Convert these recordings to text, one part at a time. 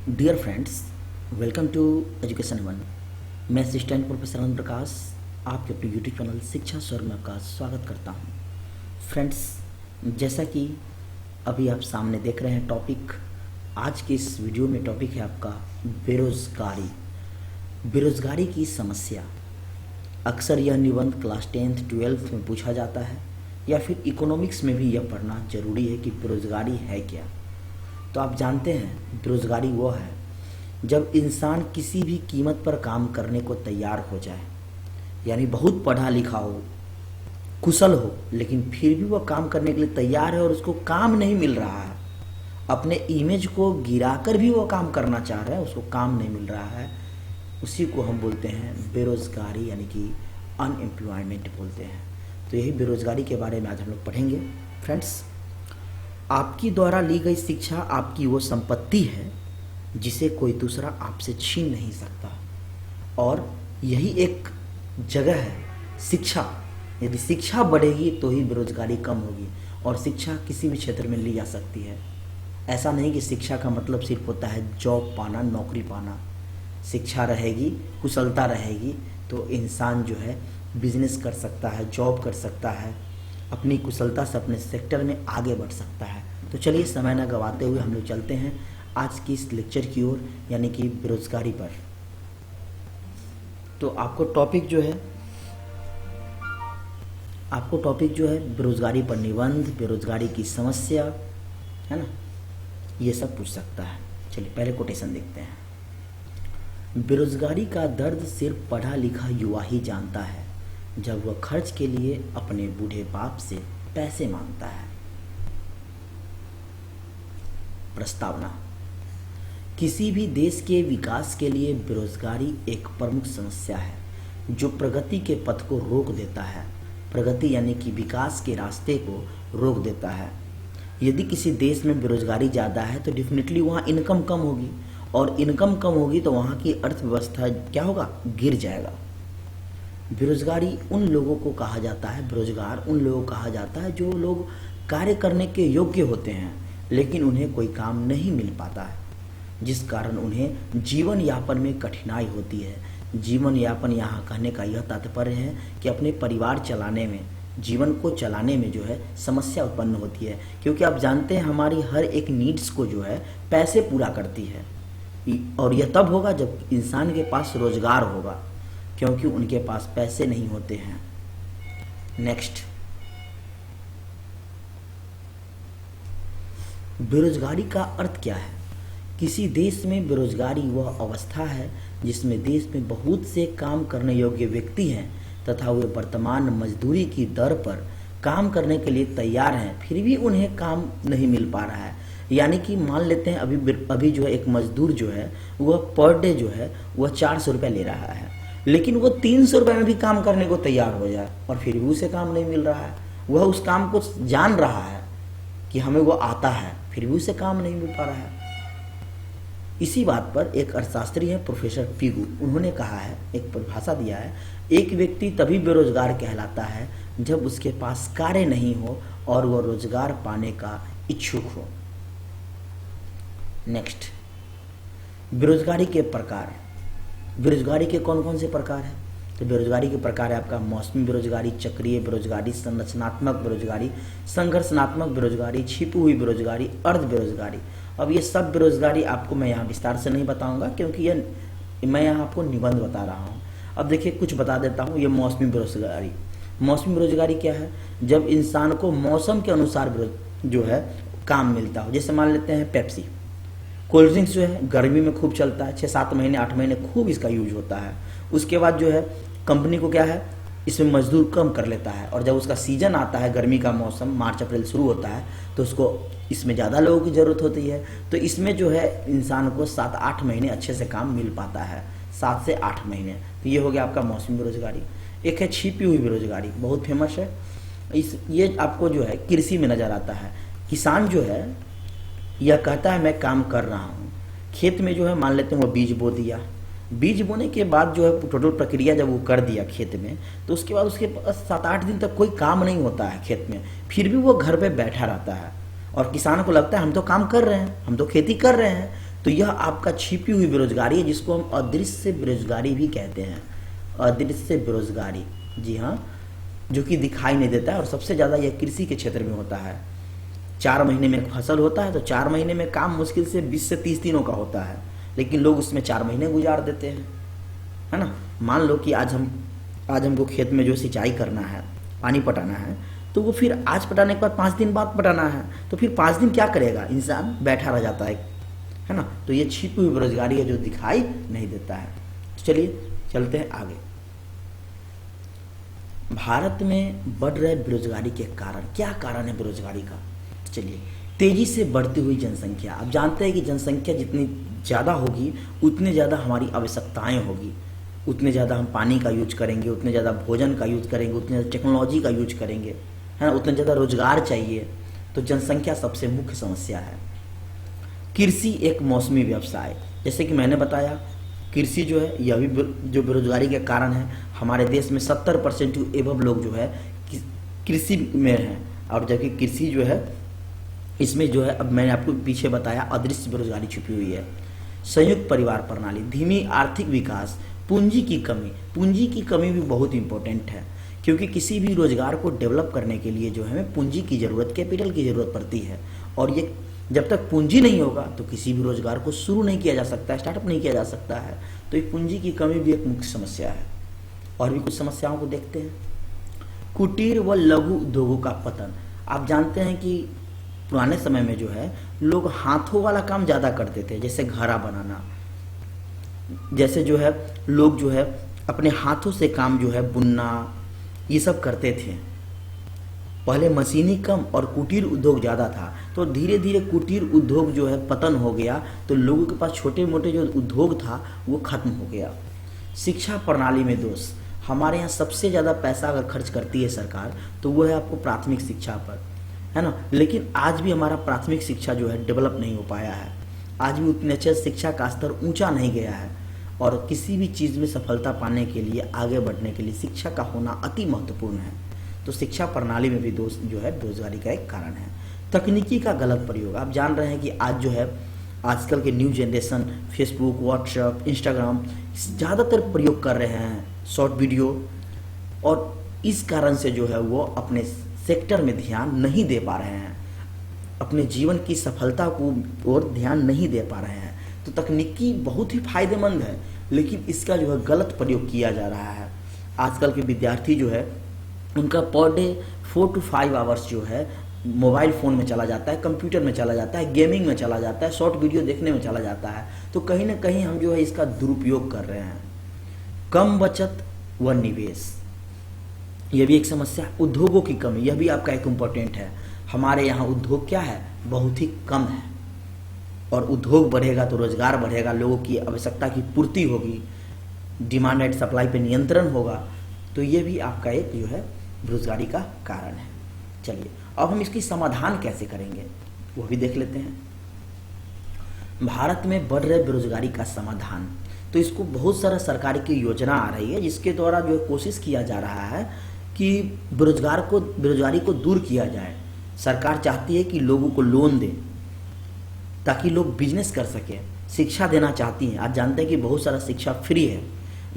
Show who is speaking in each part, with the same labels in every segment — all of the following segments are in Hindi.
Speaker 1: Dear friends, welcome to education one. मैं असिस्टेंट प्रोफेसर अनंत प्रकाश आपके अपने यूट्यूब चैनल शिक्षा स्वर्ग में आपका स्वागत करता हूं। फ्रेंड्स, जैसा कि अभी आप सामने देख रहे हैं टॉपिक, आज के इस वीडियो में टॉपिक है आपका बेरोज़गारी। बेरोज़गारी की समस्या। अक्सर यह निबंध क्लास 10th 12th में पूछा जाता है या फिर इकोनॉमिक्स में भी यह पढ़ना जरूरी है कि बेरोज़गारी है क्या। तो आप जानते हैं बेरोज़गारी वो है जब इंसान किसी भी कीमत पर काम करने को तैयार हो जाए, यानी बहुत पढ़ा लिखा हो, कुशल हो, लेकिन फिर भी वह काम करने के लिए तैयार है और उसको काम नहीं मिल रहा है। अपने इमेज को गिराकर भी वो काम करना चाह रहा है, उसको काम नहीं मिल रहा है। उसी को हम बोलते हैं बेरोज़गारी, यानी कि अनएम्प्लॉयमेंट बोलते हैं। तो यही बेरोज़गारी के बारे में आज हम लोग पढ़ेंगे। फ्रेंड्स, आपकी द्वारा ली गई शिक्षा आपकी वो संपत्ति है जिसे कोई दूसरा आपसे छीन नहीं सकता, और यही एक जगह है शिक्षा। यदि शिक्षा बढ़ेगी तो ही बेरोजगारी कम होगी, और शिक्षा किसी भी क्षेत्र में ली जा सकती है। ऐसा नहीं कि शिक्षा का मतलब सिर्फ होता है जॉब पाना, नौकरी पाना। शिक्षा रहेगी, कुशलता रहेगी तो इंसान जो है बिजनेस कर सकता है, जॉब कर सकता है, अपनी कुशलता से अपने सेक्टर में आगे बढ़ सकता है। तो चलिए समय न गवाते हुए हम लोग चलते हैं आज की इस लेक्चर की ओर, यानी कि बेरोजगारी पर। तो आपको टॉपिक जो है बेरोजगारी पर निबंध, बेरोजगारी की समस्या, है ना, ये सब पूछ सकता है। चलिए पहले कोटेशन देखते हैं। बेरोजगारी का दर्द सिर्फ पढ़ा लिखा युवा ही जानता है जब वह खर्च के लिए अपने बूढ़े बाप से पैसे मांगता है। प्रस्तावना। किसी भी देश के विकास के लिए बेरोजगारी एक प्रमुख समस्या है जो प्रगति के पथ को रोक देता है। प्रगति यानी कि विकास के रास्ते को रोक देता है। यदि किसी देश में बेरोजगारी ज़्यादा है तो डेफिनेटली वहाँ इनकम कम होगी, और इनकम कम होगी तो वहाँ की अर्थव्यवस्था क्या होगा, गिर जाएगा। बेरोजगारी उन लोगों को कहा जाता है, बेरोजगार उन लोगों को कहा जाता है जो लोग कार्य करने के योग्य होते हैं लेकिन उन्हें कोई काम नहीं मिल पाता है, जिस कारण उन्हें जीवन यापन में कठिनाई होती है। जीवन यापन यहाँ कहने का यह तात्पर्य है कि अपने परिवार चलाने में, जीवन को चलाने में जो है समस्या उत्पन्न होती है, क्योंकि आप जानते हैं हमारी हर एक नीड्स को जो है पैसे पूरा करती है, और यह तब होगा जब इंसान के पास रोजगार होगा, क्योंकि उनके पास पैसे नहीं होते हैं। नेक्स्ट, बेरोजगारी का अर्थ क्या है। किसी देश में बेरोजगारी वह अवस्था है जिसमें देश में बहुत से काम करने योग्य व्यक्ति हैं तथा वे वर्तमान मजदूरी की दर पर काम करने के लिए तैयार हैं, फिर भी उन्हें काम नहीं मिल पा रहा है। यानी कि मान लेते हैं अभी जो है एक मजदूर जो है वह पर डे जो है वह 400 रुपये ले रहा है, लेकिन वो 300 रुपये में भी काम करने को तैयार हो जाए और फिर भी उसे काम नहीं मिल रहा है। वह उस काम को जान रहा है कि हमें वो आता है, फिर भी उसे काम नहीं मिल पा रहा है। इसी बात पर एक अर्थशास्त्री है प्रोफेसर पिगू, उन्होंने कहा है, एक परिभाषा दिया है, एक व्यक्ति तभी बेरोजगार कहलाता है जब उसके पास कार्य नहीं हो और वह रोजगार पाने का इच्छुक हो। नेक्स्ट, बेरोजगारी के प्रकार। बेरोजगारी के कौन कौन से प्रकार हैं? तो बेरोजगारी के प्रकार है आपका मौसमी बेरोजगारी, चक्रीय बेरोजगारी, संरचनात्मक बेरोजगारी, संघर्षात्मक बेरोजगारी, छिपी हुई बेरोजगारी, अर्ध बेरोजगारी। अब ये सब बेरोजगारी आपको मैं यहाँ विस्तार से नहीं बताऊंगा क्योंकि मैं यहाँ आपको निबंध बता रहा हूँ। अब देखिए कुछ बता देता हूँ। ये मौसमी बेरोजगारी। मौसमी बेरोजगारी क्या है? जब इंसान को मौसम के अनुसार जो है काम मिलता हो। जैसे मान लेते हैं पेप्सी, कोल्ड ड्रिंक्स जो है गर्मी में खूब चलता है, 6-7 महीने 8 महीने खूब इसका यूज होता है। उसके बाद जो है कंपनी को क्या है, इसमें मजदूर कम कर लेता है, और जब उसका सीजन आता है, गर्मी का मौसम मार्च अप्रैल शुरू होता है, तो उसको इसमें ज़्यादा लोगों की ज़रूरत होती है। तो इसमें जो है इंसान को 7-8 महीने अच्छे से काम मिल पाता है, 7 से 8 महीने। तो ये हो गया आपका मौसमी बेरोजगारी। एक है छिपी हुई बेरोजगारी, बहुत फेमस है। ये आपको जो है कृषि में नज़र आता है। किसान जो है यह कहता है मैं काम कर रहा हूँ, खेत में जो है मान लेते हैं वो बीज बो दिया, बीज बोने के बाद जो है टोटल प्रक्रिया जब वो कर दिया खेत में, तो उसके बाद उसके पास 7-8 दिन तक कोई काम नहीं होता है खेत में, फिर भी वो घर पे बैठा रहता है और किसान को लगता है हम तो काम कर रहे हैं, हम तो खेती कर रहे हैं। तो यह आपका छिपी हुई बेरोजगारी है, जिसको हम अदृश्य बेरोजगारी भी कहते हैं। अदृश्य बेरोजगारी, जी हाँ, जो कि दिखाई नहीं देता है, और सबसे ज़्यादा यह कृषि के क्षेत्र में होता है। 4 महीने में फसल होता है, तो 4 महीने में काम मुश्किल से 20 से 30 दिनों का होता है, लेकिन लोग उसमें 4 महीने गुजार देते हैं, है ना। मान लो कि आज हमको खेत में जो सिंचाई करना है, पानी पटाना है, तो वो फिर आज पटाने के बाद 5 दिन बाद पटाना है, तो फिर 5 दिन क्या करेगा, इंसान बैठा रह जाता है ना। तो ये छिपी हुई बेरोजगारी है जो दिखाई नहीं देता है। तो चलिए चलते हैं आगे। भारत में बढ़ रहे बेरोजगारी के कारण, क्या कारण है बेरोजगारी का? चलिए, तेजी से बढ़ती हुई जनसंख्या। आप जानते हैं कि जनसंख्या जितनी ज़्यादा होगी उतने ज़्यादा हमारी आवश्यकताएं होगी, उतने ज़्यादा हम पानी का यूज करेंगे, उतने ज़्यादा भोजन का यूज करेंगे, उतने ज़्यादा टेक्नोलॉजी का यूज करेंगे, है ना, उतने ज़्यादा रोजगार चाहिए। तो जनसंख्या सबसे मुख्य समस्या है। कृषि एक मौसमी व्यवसाय, जैसे कि मैंने बताया, कृषि जो है यह भी जो बेरोजगारी के कारण है। हमारे देश में 70% टू एबव लोग जो है कृषि में हैं, और जबकि कृषि जो है इसमें जो है, अब मैंने आपको पीछे बताया, अदृश्य बेरोजगारी छुपी हुई है। संयुक्त परिवार प्रणाली, धीमी आर्थिक विकास, पूंजी की कमी। पूंजी की कमी भी बहुत इंपॉर्टेंट है, क्योंकि किसी भी रोजगार को डेवलप करने के लिए जो है हमें पूंजी की ज़रूरत, कैपिटल की ज़रूरत पड़ती है। और ये जब तक पूंजी नहीं होगा तो किसी भी रोजगार को शुरू नहीं किया जा सकता, स्टार्टअप नहीं किया जा सकता है। तो ये पूंजी की कमी भी एक मुख्य समस्या है। और भी कुछ समस्याओं को देखते हैं। कुटीर व लघु उद्योगों का पतन। आप जानते हैं कि पुराने समय में जो है लोग हाथों वाला काम ज़्यादा करते थे, जैसे घड़ा बनाना, जैसे जो है लोग जो है अपने हाथों से काम जो है बुनना, ये सब करते थे। पहले मशीनी कम और कुटीर उद्योग ज़्यादा था, तो धीरे धीरे कुटीर उद्योग जो है पतन हो गया, तो लोगों के पास छोटे मोटे जो उद्योग था वो खत्म हो गया। शिक्षा प्रणाली में दोष। हमारे यहाँ सबसे ज़्यादा पैसा अगर खर्च करती है सरकार तो वो है आपको प्राथमिक शिक्षा पर, है ना। लेकिन आज भी हमारा प्राथमिक शिक्षा जो है डेवलप नहीं हो पाया है, आज भी उतने अच्छे शिक्षा का स्तर ऊंचा नहीं गया है। और किसी भी चीज़ में सफलता पाने के लिए, आगे बढ़ने के लिए शिक्षा का होना अति महत्वपूर्ण है। तो शिक्षा प्रणाली में भी दोष जो है बेरोजगारी का एक कारण है। तकनीकी का गलत प्रयोग। आप जान रहे हैं कि आज जो है आजकल के new generation Facebook, WhatsApp, Instagram ज़्यादातर प्रयोग कर रहे हैं, शॉर्ट वीडियो, और इस कारण से जो है वो अपने सेक्टर में ध्यान नहीं दे पा रहे हैं, अपने जीवन की सफलता को और ध्यान नहीं दे पा रहे हैं। तो तकनीकी बहुत ही फायदेमंद है, लेकिन इसका जो है गलत प्रयोग किया जा रहा है। आजकल के विद्यार्थी जो है उनका पर डे 4 to 5 आवर्स जो है मोबाइल फ़ोन में चला जाता है, कंप्यूटर में चला जाता है, गेमिंग में चला जाता है, शॉर्ट वीडियो देखने में चला जाता है। तो कहीं ना कहीं हम जो है इसका दुरुपयोग कर रहे हैं। कम बचत व निवेश, यह भी एक समस्या। उद्योगों की कमी, यह भी आपका एक इम्पोर्टेंट है। हमारे यहाँ उद्योग क्या है, बहुत ही कम है, और उद्योग बढ़ेगा तो रोजगार बढ़ेगा, लोगों की आवश्यकता की पूर्ति होगी, डिमांड एंड सप्लाई पे नियंत्रण होगा। तो ये भी आपका एक जो है बेरोजगारी का कारण है। चलिए अब हम इसकी समाधान कैसे करेंगे वो भी देख लेते हैं। भारत में बढ़ रहे बेरोजगारी का समाधान, तो इसको बहुत सारा सरकार की योजना आ रही है, जिसके द्वारा जो कोशिश किया जा रहा है कि बेरोजगारी को दूर किया जाए। सरकार चाहती है कि लोगों को लोन दे ताकि लोग बिजनेस कर सकें, शिक्षा देना चाहती हैं। आज जानते हैं कि बहुत सारा शिक्षा फ्री है,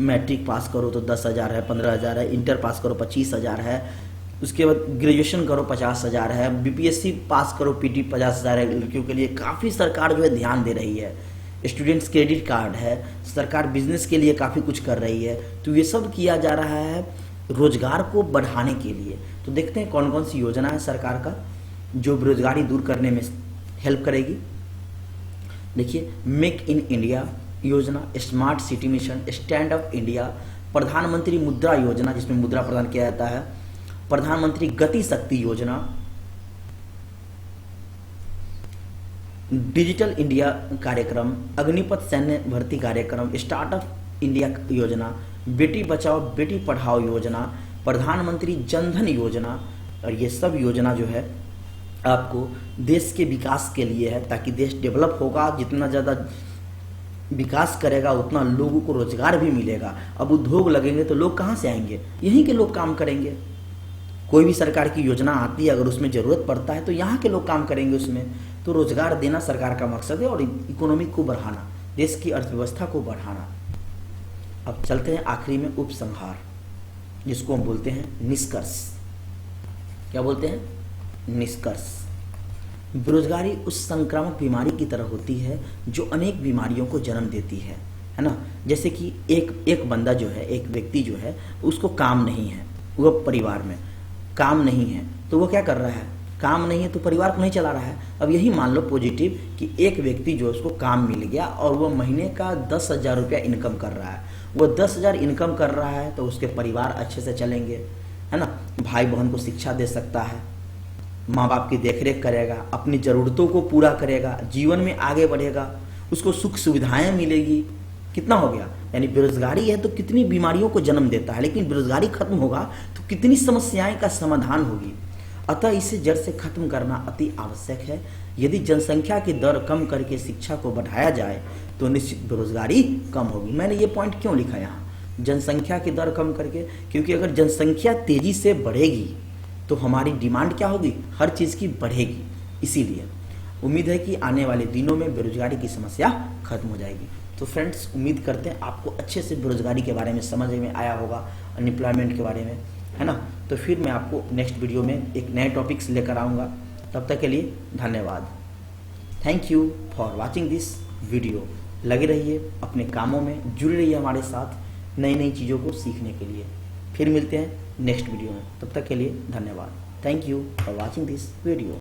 Speaker 1: मैट्रिक पास करो तो 10,000 है, 15,000 है, इंटर पास करो 25,000 है, उसके बाद ग्रेजुएशन करो 50,000 है, बीपीएससी पास करो पीटी 50,000 है लड़कियों के लिए। काफ़ी सरकार जो है ध्यान दे रही है। स्टूडेंट्स क्रेडिट कार्ड है, सरकार बिजनेस के लिए काफ़ी कुछ कर रही है। तो ये सब किया जा रहा है रोजगार को बढ़ाने के लिए। तो देखते हैं कौन कौन सी योजना है सरकार का जो बेरोजगारी दूर करने में हेल्प करेगी। देखिए, मेक इन इंडिया योजना, smart city mission, stand up India, प्रधानमंत्री मुद्रा योजना जिसमें मुद्रा प्रदान किया जाता है, प्रधानमंत्री गति शक्ति योजना, डिजिटल इंडिया कार्यक्रम, अग्निपथ सैन्य भर्ती कार्यक्रम, स्टार्टअप इंडिया योजना, बेटी बचाओ बेटी पढ़ाओ योजना, प्रधानमंत्री जनधन योजना। और ये सब योजना जो है आपको देश के विकास के लिए है, ताकि देश डेवलप होगा, जितना ज़्यादा विकास करेगा उतना लोगों को रोजगार भी मिलेगा। अब उद्योग लगेंगे तो लोग कहाँ से आएंगे, यहीं के लोग काम करेंगे। कोई भी सरकार की योजना आती है, अगर उसमें ज़रूरत पड़ता है तो यहाँ के लोग काम करेंगे उसमें। तो रोजगार देना सरकार का मकसद है और इकोनॉमी को बढ़ाना, देश की अर्थव्यवस्था को बढ़ाना। अब चलते हैं आखिरी में उपसंहार, जिसको हम बोलते हैं निष्कर्ष। क्या बोलते हैं? निष्कर्ष। बेरोजगारी उस संक्रामक बीमारी की तरह होती है जो अनेक बीमारियों को जन्म देती है ना। जैसे कि एक बंदा जो है, एक व्यक्ति जो है, उसको काम नहीं है, वह परिवार में काम नहीं है, तो वो क्या कर रहा है? काम नहीं है तो परिवार को नहीं चला रहा है। अब यही मान लो पॉजिटिव कि एक व्यक्ति जो उसको काम मिल गया और वह महीने का 10,000 रुपया इनकम कर रहा है। वो 10,000 इनकम कर रहा है तो उसके परिवार अच्छे से चलेंगे, है ना। भाई बहन को शिक्षा दे सकता है, माँ बाप की देखरेख करेगा, अपनी ज़रूरतों को पूरा करेगा, जीवन में आगे बढ़ेगा, उसको सुख सुविधाएं मिलेगी। कितना हो गया? यानी बेरोजगारी है तो कितनी बीमारियों को जन्म देता है, लेकिन बेरोजगारी खत्म होगा तो कितनी समस्याएं का समाधान होगी। अतः इसे जड़ से खत्म करना अति आवश्यक है। यदि जनसंख्या की दर कम करके शिक्षा को बढ़ाया जाए तो निश्चित बेरोजगारी कम होगी। मैंने ये पॉइंट क्यों लिखा यहाँ, जनसंख्या की दर कम करके? क्योंकि अगर जनसंख्या तेजी से बढ़ेगी तो हमारी डिमांड क्या होगी? हर चीज़ की बढ़ेगी। इसीलिए उम्मीद है कि आने वाले दिनों में बेरोजगारी की समस्या खत्म हो जाएगी। तो फ्रेंड्स, उम्मीद करते हैं आपको अच्छे से बेरोजगारी के बारे में समझ में आया होगा, अनएम्प्लॉयमेंट के बारे में, है ना। तो फिर मैं आपको नेक्स्ट वीडियो में एक नए टॉपिक्स लेकर आऊँगा। तब तक के लिए धन्यवाद। Thank you for watching this video. लगे रहिए अपने कामों में, जुड़े रहिए हमारे साथ नई नई चीज़ों को सीखने के लिए। फिर मिलते हैं नेक्स्ट वीडियो में, तब तक के लिए धन्यवाद। Thank you for watching this video.